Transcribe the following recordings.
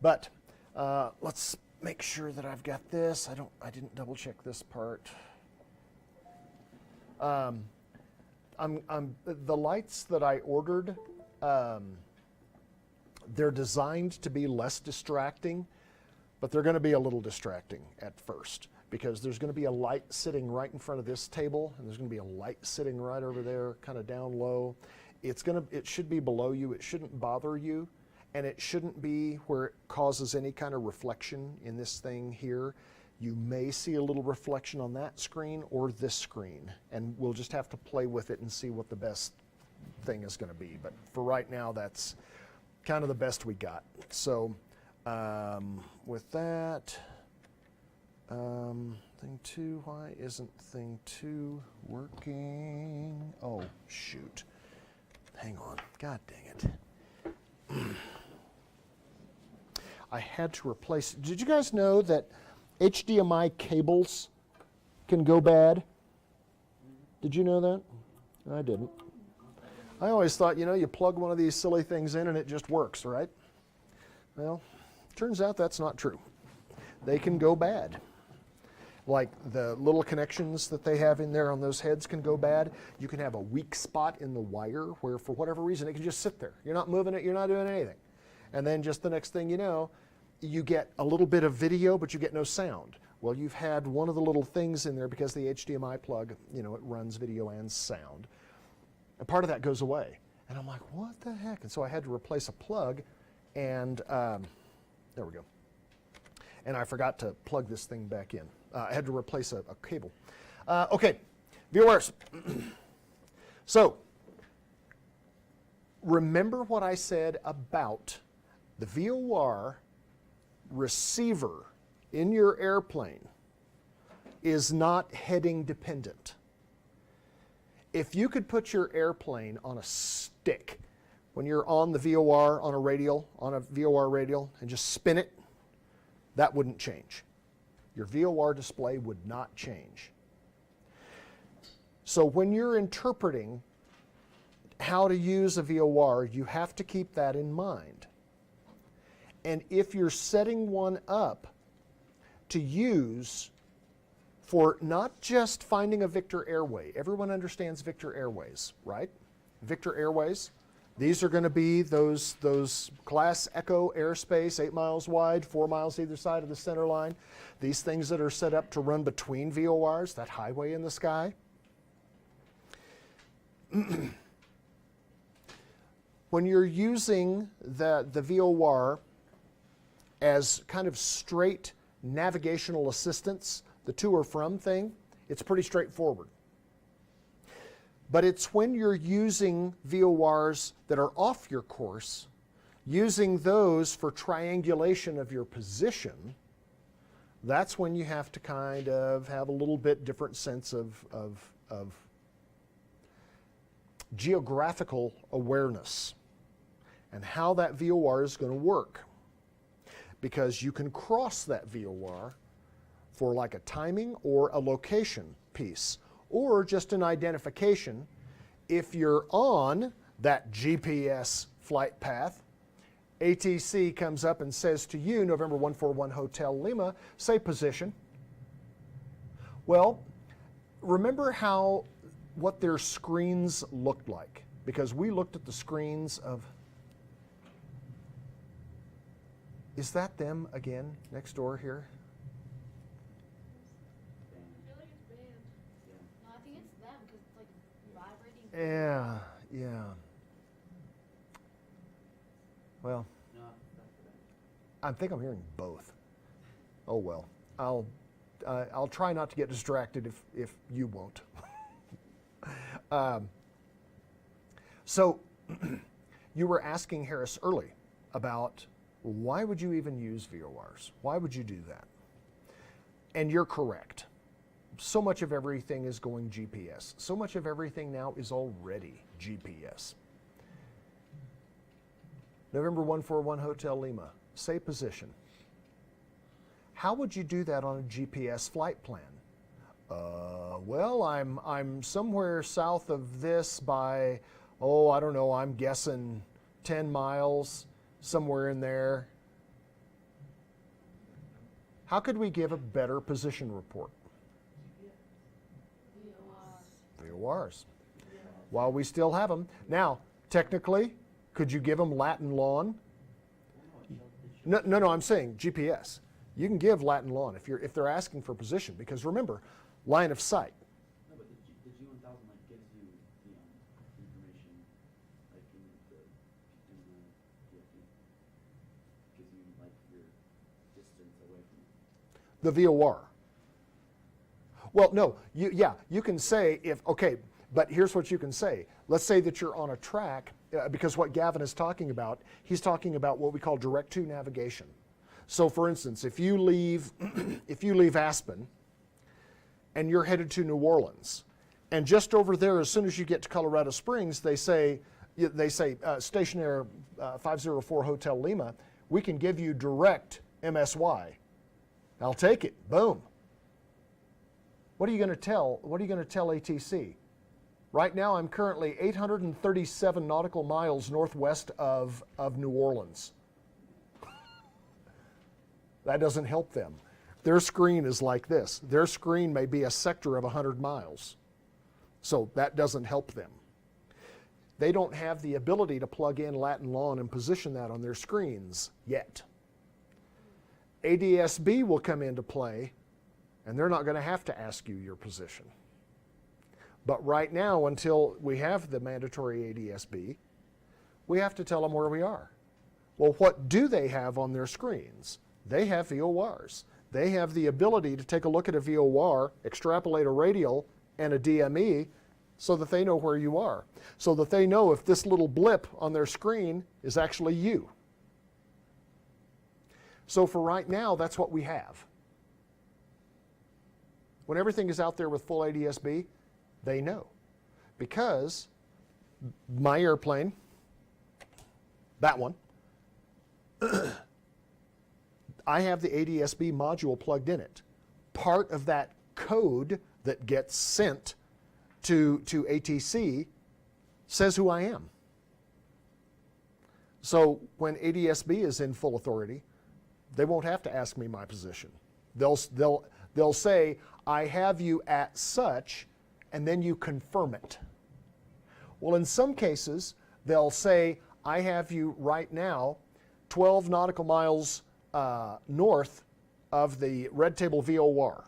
But let's make sure that I've got this. I didn't double check this part. The lights that I ordered, they're designed to be less distracting, but they're going to be a little distracting at first because there's going to be a light sitting right in front of this table, and there's going to be a light sitting right over there, kind of down low. It should be below you. It shouldn't bother you, and it shouldn't be where it causes any kind of reflection in this thing here. You may see a little reflection on that screen or this screen, and we'll just have to play with it and see what the best thing is going to be. But for right now, that's kind of the best we got. So with that, thing 2, why isn't thing 2 working? Oh, shoot. Hang on. God dang it. I had to replace. Did you guys know that HDMI cables can go bad? Did you know that? I didn't. I always thought, you plug one of these silly things in and it just works, right? Well, turns out that's not true. They can go bad. Like the little connections that they have in there on those heads can go bad. You can have a weak spot in the wire where for whatever reason it can just sit there. You're not moving it, you're not doing anything. And then just the next thing you know, you get a little bit of video, but you get no sound. Well, you've had one of the little things in there because the HDMI plug, it runs video and sound. And part of that goes away. And I'm like, what the heck? And so I had to replace a plug, and there we go. And I forgot to plug this thing back in. I had to replace a cable. Okay, VORs. So, remember what I said about the VOR receiver in your airplane is not heading dependent. If you could put your airplane on a stick when you're on the VOR on a VOR radial, and just spin it, that wouldn't change. Your VOR display would not change. So when you're interpreting how to use a VOR, you have to keep that in mind. And if you're setting one up to use for not just finding a Victor airway, everyone understands Victor airways, right? Victor airways, these are going to be those class Echo airspace, 8 miles wide, 4 miles either side of the center line. These things that are set up to run between VORs, that highway in the sky. When you're using the VOR as kind of straight navigational assistance, the to or from thing, it's pretty straightforward. But it's when you're using VORs that are off your course, using those for triangulation of your position, that's when you have to kind of have a little bit different sense of geographical awareness and how that VOR is going to work. Because you can cross that VOR for like a timing or a location piece, or just an identification. If you're on that GPS flight path, ATC comes up and says to you, November 141 Hotel Lima, say position. Well, remember what their screens looked like, because we looked at the screens of. Is that them again next door here? I feel like it's banned. No, I think it's them because it's like vibrating. Yeah. Well, No, that's for them. I think I'm hearing both. Oh well, I'll try not to get distracted if you won't. So you were asking Harris early about why would you even use VORs? Why would you do that? And you're correct. So much of everything is going GPS. So much of everything now is already GPS. November 141 Hotel Lima, say position. How would you do that on a GPS flight plan? Well, I'm somewhere south of this by, I don't know, I'm guessing 10 miles, somewhere in there. How could we give a better position report? VORs. While we still have them. Now, technically, could you give them lat and lon? No, I'm saying GPS. You can give lat and lon if they're asking for position, because remember, line of sight. No, but the G1000 like gives you the information like in the DFD. Gives you like your distance away from The VOR. Well, no, you can say but here's what you can say. Let's say that you're on a track, because what Gavin is talking about, he's talking about what we call direct-to navigation. So for instance, if you leave Aspen and you're headed to New Orleans, and just over there, as soon as you get to Colorado Springs, they say stationary 504 Hotel Lima, we can give you direct MSY. I'll take it. Boom. What are you going to tell ATC? Right now, I'm currently 837 nautical miles northwest of New Orleans. That doesn't help them. Their screen is like this. Their screen may be a sector of 100 miles. So that doesn't help them. They don't have the ability to plug in lat and lon and position that on their screens yet. ADSB will come into play, and they're not going to have to ask you your position. But right now, until we have the mandatory ADSB, we have to tell them where we are. Well, what do they have on their screens? They have VORs. They have the ability to take a look at a VOR, extrapolate a radial and a DME, so that they know where you are. So that they know if this little blip on their screen is actually you. So for right now, that's what we have. When everything is out there with full ADSB, they know. Because my airplane, that one, I have the ADSB module plugged in it. Part of that code that gets sent to ATC says who I am. So when ADSB is in full authority, they won't have to ask me my position. They'll say, I have you at such, and then you confirm it. Well, in some cases, they'll say, I have you right now 12 nautical miles north of the red table VOR.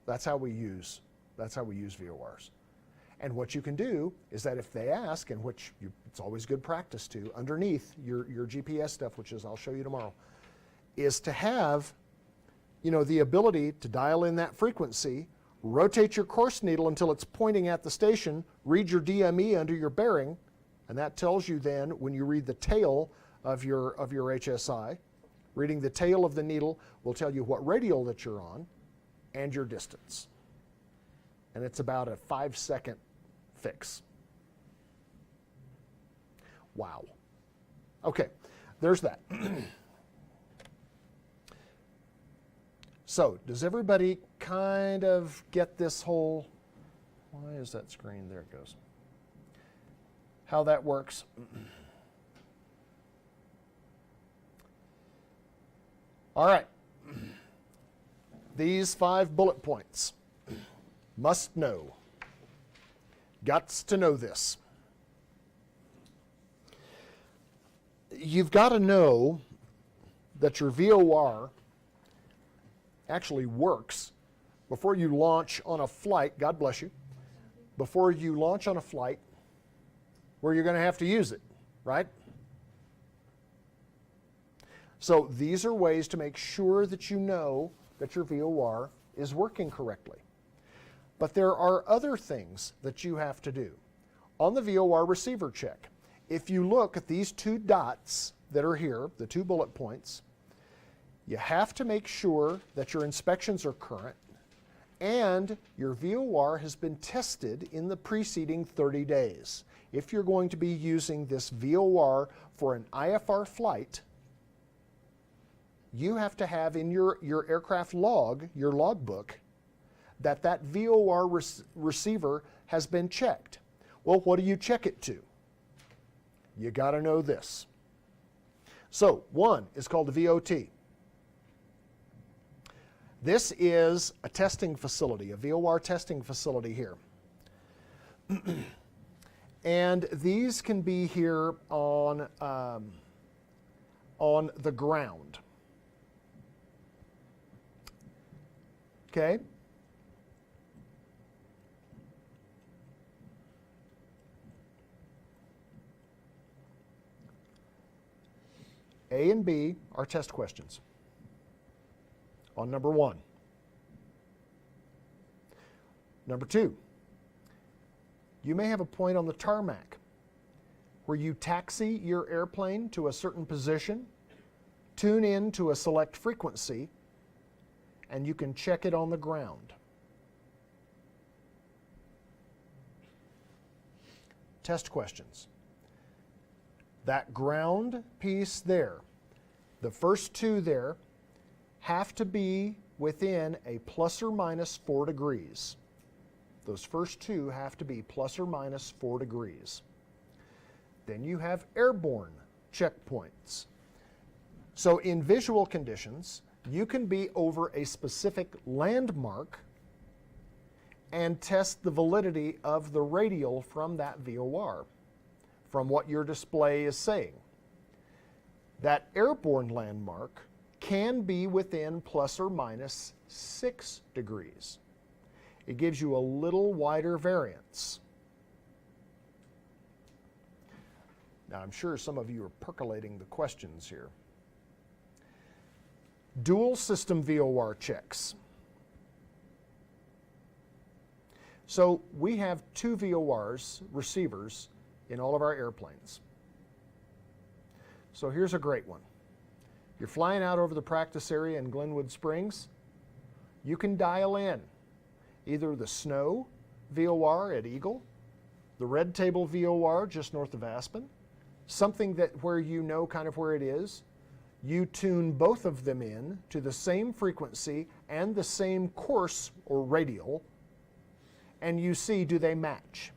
That's how we use VORs. And what you can do is that if they ask, and it's always good practice to, underneath your GPS stuff, which is I'll show you tomorrow, is to have the ability to dial in that frequency, rotate your course needle until it's pointing at the station, read your DME under your bearing, and that tells you then, when you read the tail of your HSI, reading the tail of the needle will tell you what radial that you're on and your distance. And it's about a 5-second fix. Wow. Okay, there's that. So, does everybody kind of get this whole, why is that screen, there it goes, how that works? All right, these 5 bullet points, must know, gots to know this. You've got to know that your VOR actually works before you launch on a flight, God bless you, before you launch on a flight where you're going to have to use it, right? So these are ways to make sure that you know that your VOR is working correctly. But there are other things that you have to do. On the VOR receiver check, if you look at these 2 dots that are here, the 2 bullet points, you have to make sure that your inspections are current and your VOR has been tested in the preceding 30 days. If you're going to be using this VOR for an IFR flight, you have to have in your aircraft log, your logbook, that VOR receiver has been checked. Well, what do you check it to? You got to know this. So one is called the VOT. This is a testing facility, a VOR testing facility here. And these can be here on the ground. Okay? A and B are test questions on number 1. Number 2, you may have a point on the tarmac where you taxi your airplane to a certain position, tune in to a select frequency, and you can check it on the ground. Test questions. That ground piece there, the first 2 there, have to be within a plus or minus 4 degrees. Those first 2 have to be plus or minus 4 degrees. Then you have airborne checkpoints. So in visual conditions, you can be over a specific landmark and test the validity of the radial from that VOR, from what your display is saying. That airborne landmark can be within plus or minus 6 degrees. It gives you a little wider variance. Now, I'm sure some of you are percolating the questions here. Dual system VOR checks. So we have 2 VORs, receivers, in all of our airplanes. So here's a great one. You're flying out over the practice area in Glenwood Springs. You can dial in either the Snow VOR at Eagle, the Red Table VOR just north of Aspen, something that where you know kind of where it is. You tune both of them in to the same frequency and the same course or radial, and you see, do they match?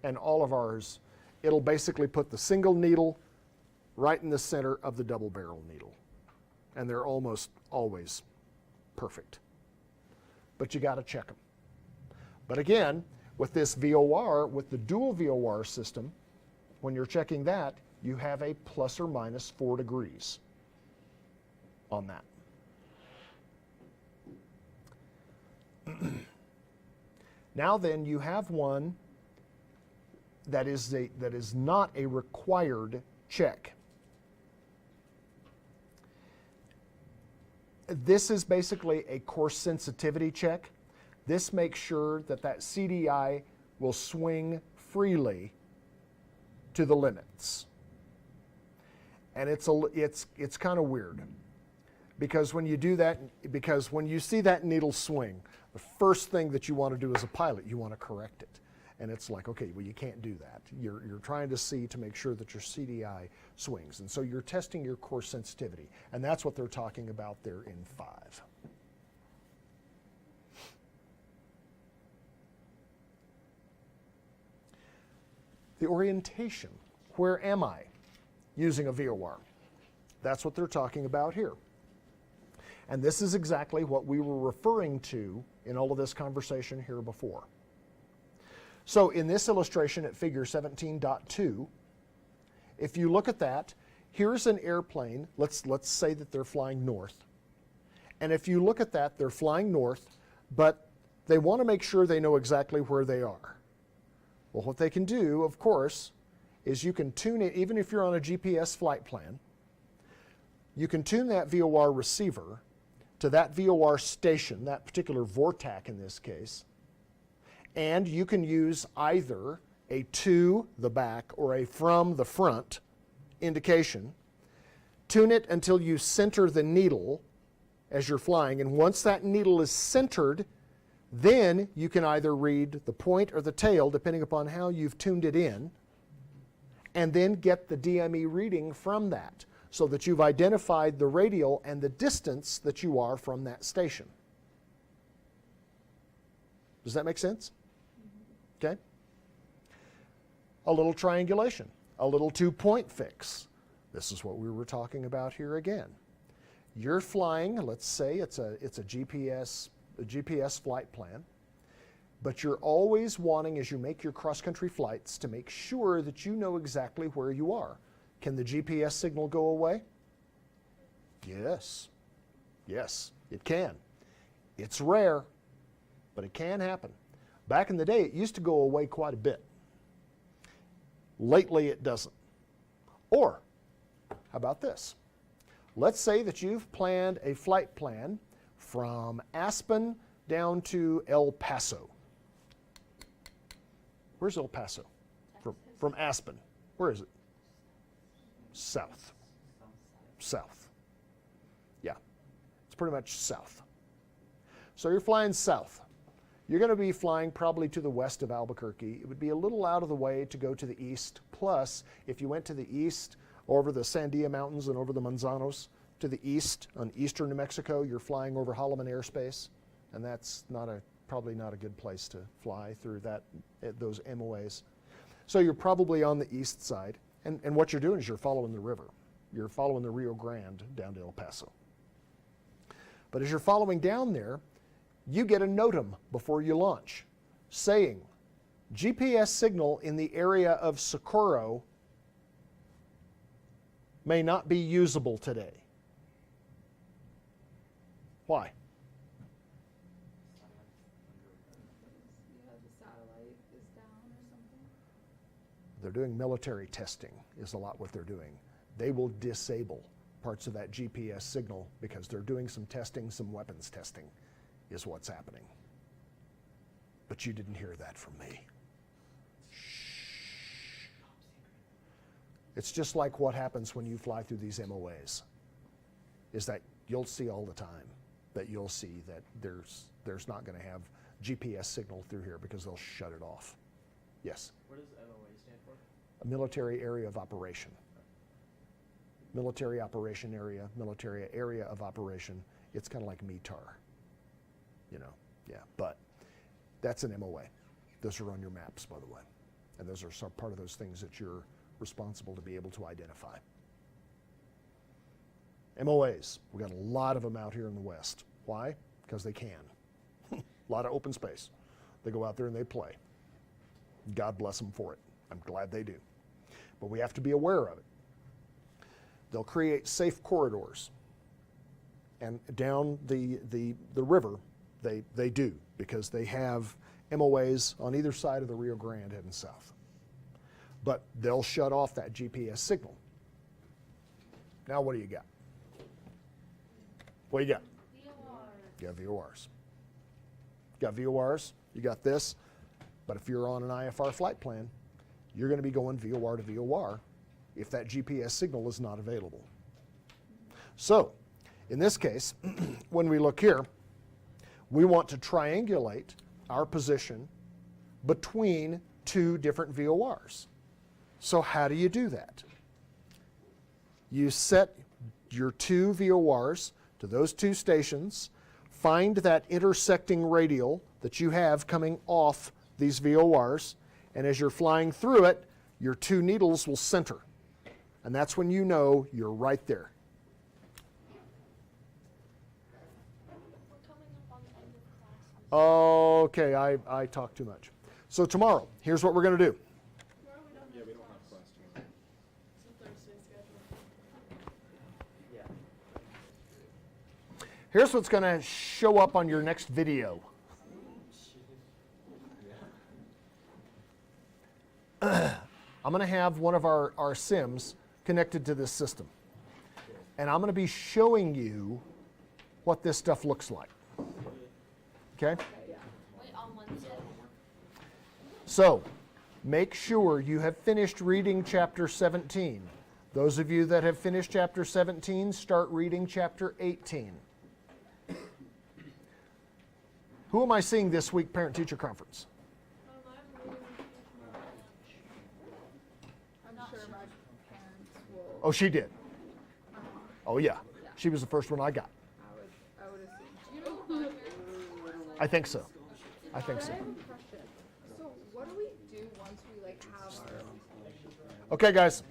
And all of ours, it'll basically put the single needle right in the center of the double barrel needle. And they're almost always perfect. But you got to check them. But again, with this VOR, with the dual VOR system, when you're checking that, you have a plus or minus 4 degrees on that. Now then, you have one that is not a required check. This is basically a course sensitivity check. This makes sure that that CDI will swing freely to the limits. And it's kind of weird, because when you do that, because when you see that needle swing, the first thing that you want to do as a pilot, you want to correct it. And it's like, okay, well, you can't do that. You're trying to see to make sure that your CDI swings. And so you're testing your course sensitivity. And that's what they're talking about there in 5. The orientation. Where am I using a VOR? That's what they're talking about here. And this is exactly what we were referring to in all of this conversation here before. So in this illustration at figure 17.2, if you look at that, here's an airplane. Let's say that they're flying north. And if you look at that, they're flying north, but they want to make sure they know exactly where they are. Well, what they can do, of course, is you can tune it, even if you're on a GPS flight plan, you can tune that VOR receiver to that VOR station, that particular VORTAC in this case, and you can use either a to the back or a from the front indication. Tune it until you center the needle as you're flying, and once that needle is centered, then you can either read the point or the tail, depending upon how you've tuned it in, and then get the DME reading from that, so that you've identified the radial and the distance that you are from that station. Does that make sense? Okay. a little triangulation, a little 2-point fix. This is what we were talking about here again. You're flying, let's say it's a GPS flight plan, but you're always wanting, as you make your cross-country flights, to make sure that you know exactly where you are. Can the GPS signal go away? Yes. Yes, it can. It's rare, but it can happen. Back in the day, it used to go away quite a bit. Lately, it doesn't. Or, how about this? Let's say that you've planned a flight plan from Aspen down to El Paso. Where's El Paso? From Aspen. Where is it? South. South. Yeah, it's pretty much south. So you're flying south. You're going to be flying probably to the west of Albuquerque. It would be a little out of the way to go to the east. Plus, if you went to the east, over the Sandia Mountains and over the Manzanos, to the east, on eastern New Mexico, you're flying over Holloman airspace, and that's probably not a good place to fly through those MOAs. So you're probably on the east side, and what you're doing is you're following the river. You're following the Rio Grande down to El Paso. But as you're following down there, you get a NOTAM before you launch saying, GPS signal in the area of Socorro may not be usable today. Why? The satellite is down or something. They're doing military testing is a lot what they're doing. They will disable parts of that GPS signal because they're doing some testing, some weapons testing is what's happening. But you didn't hear that from me. Shh. It's just like what happens when you fly through these MOAs, is that you'll see all the time that you'll see that there's not going to have GPS signal through here because they'll shut it off. Yes? What does MOA stand for? A military area of operation. Military operation area, military area of operation. It's kind of like METAR, you know, yeah, but that's an MOA. Those are on your maps, by the way. And those are part of those things that you're responsible to be able to identify. MOAs, we've got a lot of them out here in the West. Why? Because they can. A lot of open space. They go out there and they play. God bless them for it. I'm glad they do. But we have to be aware of it. They'll create safe corridors. And down the river, they do, because they have MOAs on either side of the Rio Grande heading south. But they'll shut off that GPS signal. Now what do you got? What do you got? VOR. You got VORs. You got VORs, you got this, but if you're on an IFR flight plan, you're going to be going VOR to VOR if that GPS signal is not available. So, in this case, when we look here, we want to triangulate our position between two different VORs. So how do you do that? You set your two VORs to those two stations, find that intersecting radial that you have coming off these VORs, and as you're flying through it, your two needles will center. And that's when you know you're right there. We're coming up on the end of class. Okay, I talk too much. So tomorrow, here's what we're going to do. Tomorrow we don't have Yeah, we don't class. have class tomorrow. It's a Thursday schedule. Yeah. Here's what's going to show up on your next video. I'm going to have one of our sims connected to this system. And I'm going to be showing you what this stuff looks like. Okay? Wait, on Wednesday. So, make sure you have finished reading chapter 17. Those of you that have finished chapter 17, start reading chapter 18. Who am I seeing this week, parent-teacher conference? I'm sure my parents will. Oh, she did. Oh, yeah. She was the first one I got. I would assume. Do you know what my parents? I think so. I think so. I have a question. So what do we do once we have our Okay, guys.